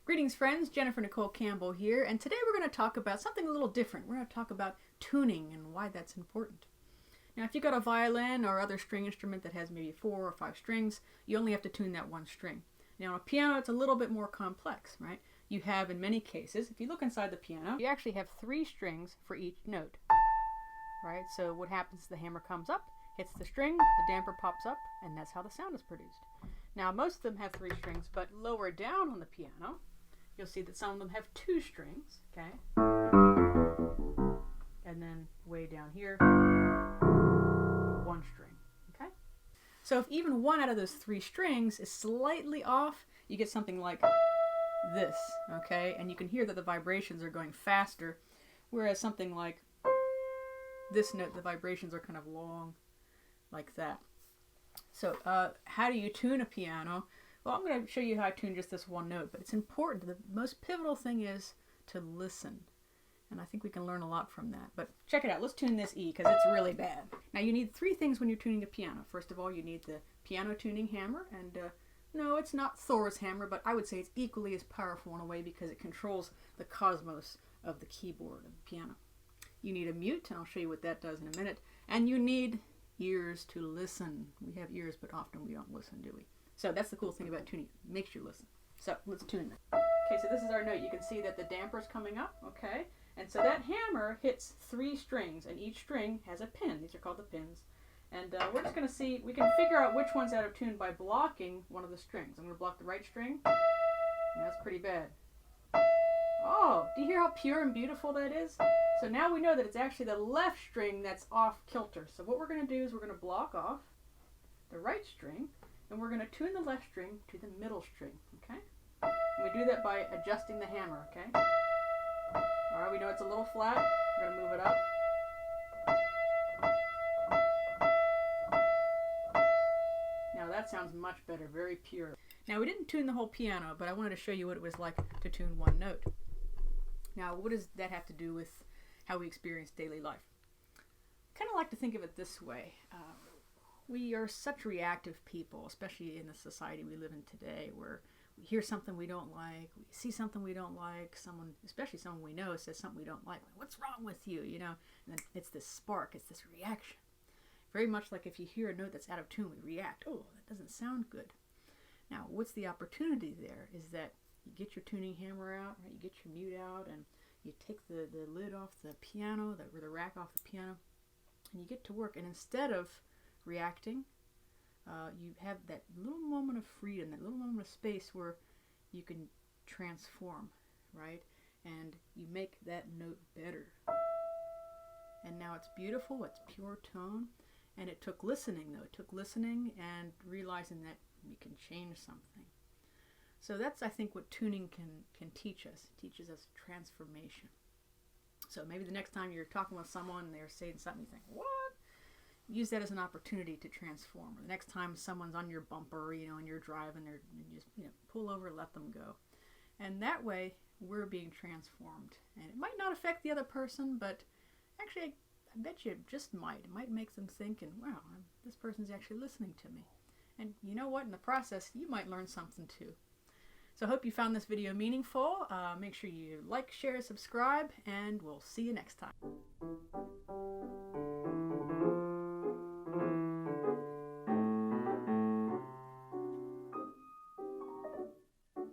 Greetings friends, Jennifer Nicole Campbell here, and today we're going to talk about something a little different. We're going to talk about tuning and why that's important. Now if you've got a violin or other string instrument that has maybe 4 or 5 strings, you only have to tune that one string. Now on a piano it's a little bit more complex, right? You have in many cases, if you look inside the piano, you actually have 3 strings for each note, right? So what happens is the hammer comes up, hits the string, the damper pops up, and that's how the sound is produced. Now most of them have 3 strings, but lower down on the piano, you'll see that some of them have 2 strings, okay? And then way down here, 1 string, okay? So if even one out of those 3 strings is slightly off, you get something like this, okay? And you can hear that the vibrations are going faster, whereas something like this note, the vibrations are kind of long, like that. So how do you tune a piano? Well, I'm going to show you how I tune just this one note, but it's important. The most pivotal thing is to listen. And I think we can learn a lot from that. But check it out. Let's tune this E because it's really bad. Now you need 3 things when you're tuning the piano. First of all, you need the piano tuning hammer. And no, it's not Thor's hammer, but I would say it's equally as powerful in a way because it controls the cosmos of the keyboard of the piano. You need a mute, and I'll show you what that does in a minute. And you need ears to listen. We have ears, but often we don't listen, do we? So that's the cool thing about tuning. It makes you listen. So let's tune that. Okay, so this is our note. You can see that the damper is coming up, okay? And so that hammer hits 3 strings, and each string has a pin. These are called the pins. And we're just going to see, we can figure out which one's out of tune by blocking one of the strings. I'm going to block the right string. And that's pretty bad. Oh, do you hear how pure and beautiful that is? So now we know that it's actually the left string that's off kilter. So what we're going to do is we're going to block off the right string, and we're going to tune the left string to the middle string, okay? And we do that by adjusting the hammer, okay? All right, we know it's a little flat. We're going to move it up. Now that sounds much better, very pure. Now we didn't tune the whole piano, but I wanted to show you what it was like to tune one note. Now what does that have to do with how we experience daily life? I kind of like to think of it this way. We are such reactive people, especially in the society we live in today, where we hear something we don't like, we see something we don't like, someone, especially someone we know, says something we don't like. What's wrong with you? You know, and then it's this spark, it's this reaction. Very much like if you hear a note that's out of tune, we react. Oh, that doesn't sound good. Now, what's the opportunity there is that you get your tuning hammer out, right? You get your mute out, and you take the lid off the piano, or the rack off the piano, and you get to work. And instead of reacting, you have that little moment of freedom, that little moment of space where you can transform, right? And you make that note better. And now it's beautiful, it's pure tone, and it took listening though. It took listening and realizing that you can change something. So that's, I think, what tuning can teach us. It teaches us transformation. So maybe the next time you're talking with someone and they're saying something, you think, what? Use that as an opportunity to transform. Or the next time someone's on your bumper, you know, and you're driving, you just, you know, pull over, let them go. And that way, we're being transformed. And it might not affect the other person, but actually, I bet you it just might. It might make them think, and wow, this person's actually listening to me. And you know what? In the process, you might learn something too. So I hope you found this video meaningful. Make sure you like, share, subscribe, and we'll see you next time.